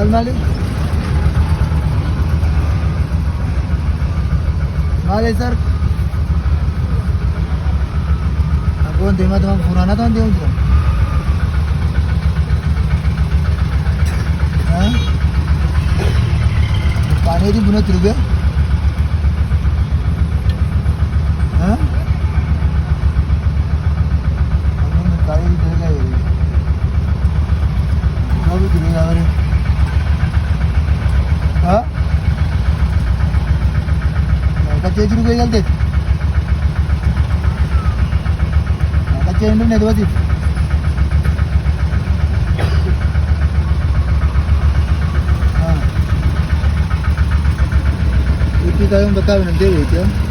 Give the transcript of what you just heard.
Almali. Mali sir. Aku nanti mah teman Purana tuh nanti untuk. Hah? Pakai di bunuh terus Hah? Aku kali di terus ya. Kau भी terus ya mere. Hah? Kacau juga gak galते kacau ini nih dua sih हाँ इतनी time बता भी नहीं दे रही क्या